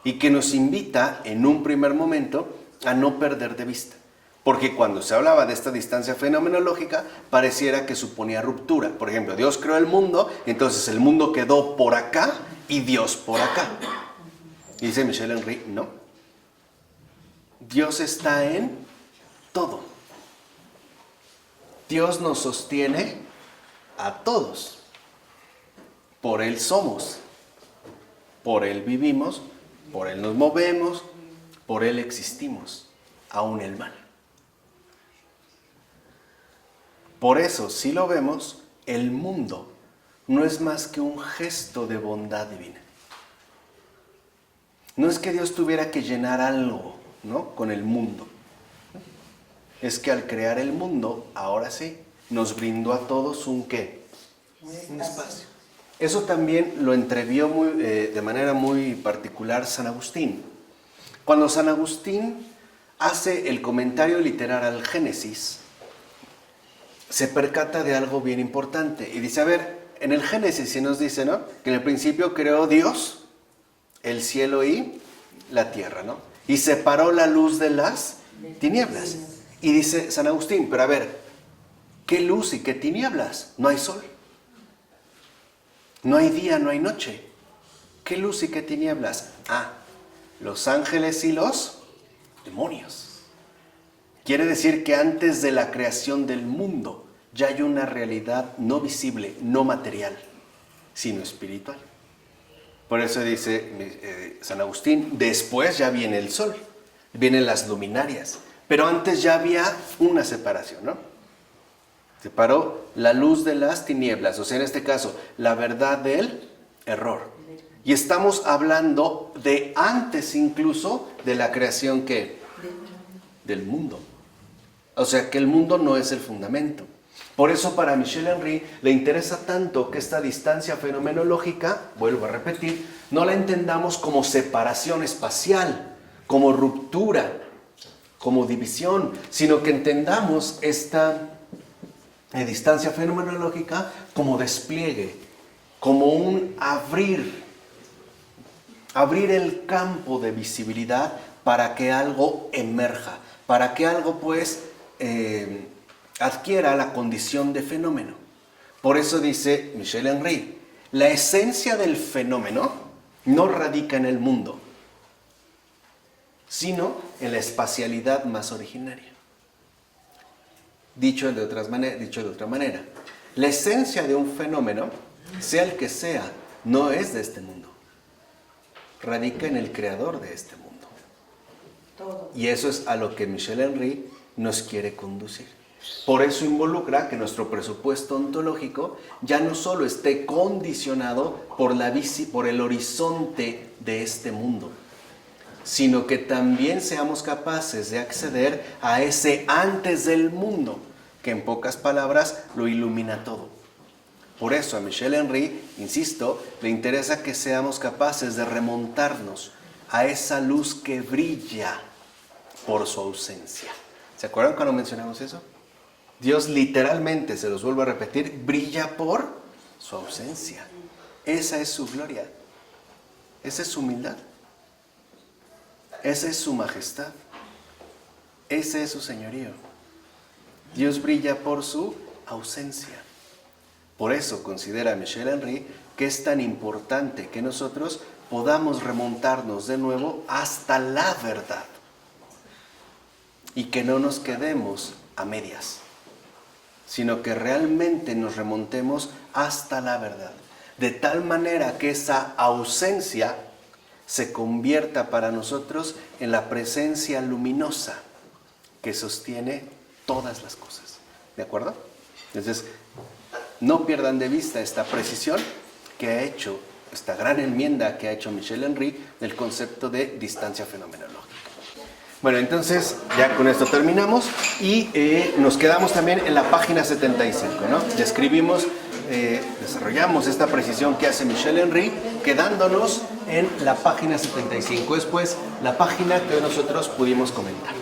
y que nos invita en un primer momento a no perder de vista. Porque cuando se hablaba de esta distancia fenomenológica, pareciera que suponía ruptura. Por ejemplo, Dios creó el mundo, entonces el mundo quedó por acá y Dios por acá. Y dice Michel Henry, no. Dios está en todo. Dios nos sostiene a todos. Por Él somos, por Él vivimos, por Él nos movemos, por Él existimos, aún el mal. Por eso, si lo vemos, el mundo no es más que un gesto de bondad divina. No es que Dios tuviera que llenar algo, ¿no?, con el mundo. Es que al crear el mundo, ahora sí, nos brindó a todos un ¿qué? Un espacio. Eso también lo entrevió de manera muy particular San Agustín. Cuando San Agustín hace el comentario literario al Génesis, se percata de algo bien importante. Y dice, a ver, en el Génesis sí nos dice, ¿no?, que en el principio creó Dios el cielo y la tierra, ¿no? Y separó la luz de las tinieblas. Y dice San Agustín, pero a ver, ¿qué luz y qué tinieblas? No hay sol. No hay día, no hay noche. ¿Qué luz y qué tinieblas? Ah, los ángeles y los demonios. Quiere decir que antes de la creación del mundo ya hay una realidad no visible, no material, sino espiritual. Por eso dice San Agustín, después ya viene el sol, vienen las luminarias, pero antes ya había una separación, ¿no? Separó la luz de las tinieblas, o sea, en este caso, la verdad del error. Y estamos hablando de antes incluso de la creación del mundo. O sea que el mundo no es el fundamento. Por eso para Michel Henry le interesa tanto que esta distancia fenomenológica, vuelvo a repetir, no la entendamos como separación espacial, como ruptura, como división, sino que entendamos esta distancia fenomenológica como despliegue, como un abrir el campo de visibilidad para que algo emerja, para que algo pues adquiera la condición de fenómeno. Por eso dice Michel Henry, la esencia del fenómeno no radica en el mundo, sino en la espacialidad más originaria. Dicho de otra manera, la esencia de un fenómeno, sea el que sea, no es de este mundo. Radica en el creador de este mundo. Todo. Y eso es a lo que Michel Henry nos quiere conducir. Por eso involucra que nuestro presupuesto ontológico ya no solo esté condicionado por el horizonte de este mundo, sino que también seamos capaces de acceder a ese antes del mundo, que en pocas palabras lo ilumina todo. Por eso a Michel Henry, insisto, le interesa que seamos capaces de remontarnos a esa luz que brilla por su ausencia. ¿Se acuerdan cuando mencionamos eso? Dios literalmente, se los vuelvo a repetir, brilla por su ausencia. Esa es su gloria. Esa es su humildad. Esa es su majestad. Ese es su señorío. Dios brilla por su ausencia. Por eso considera Michel Henry que es tan importante que nosotros podamos remontarnos de nuevo hasta la verdad. Y que no nos quedemos a medias, sino que realmente nos remontemos hasta la verdad. De tal manera que esa ausencia se convierta para nosotros en la presencia luminosa que sostiene todas las cosas. ¿De acuerdo? Entonces, no pierdan de vista esta precisión que ha hecho, esta gran enmienda que ha hecho Michel Henry del concepto de distancia fenomenológica. Bueno, entonces ya con esto terminamos y nos quedamos también en la página 75, ¿no? Desarrollamos esta precisión que hace Michel Henry, quedándonos en la página 75. Es pues la página que nosotros pudimos comentar.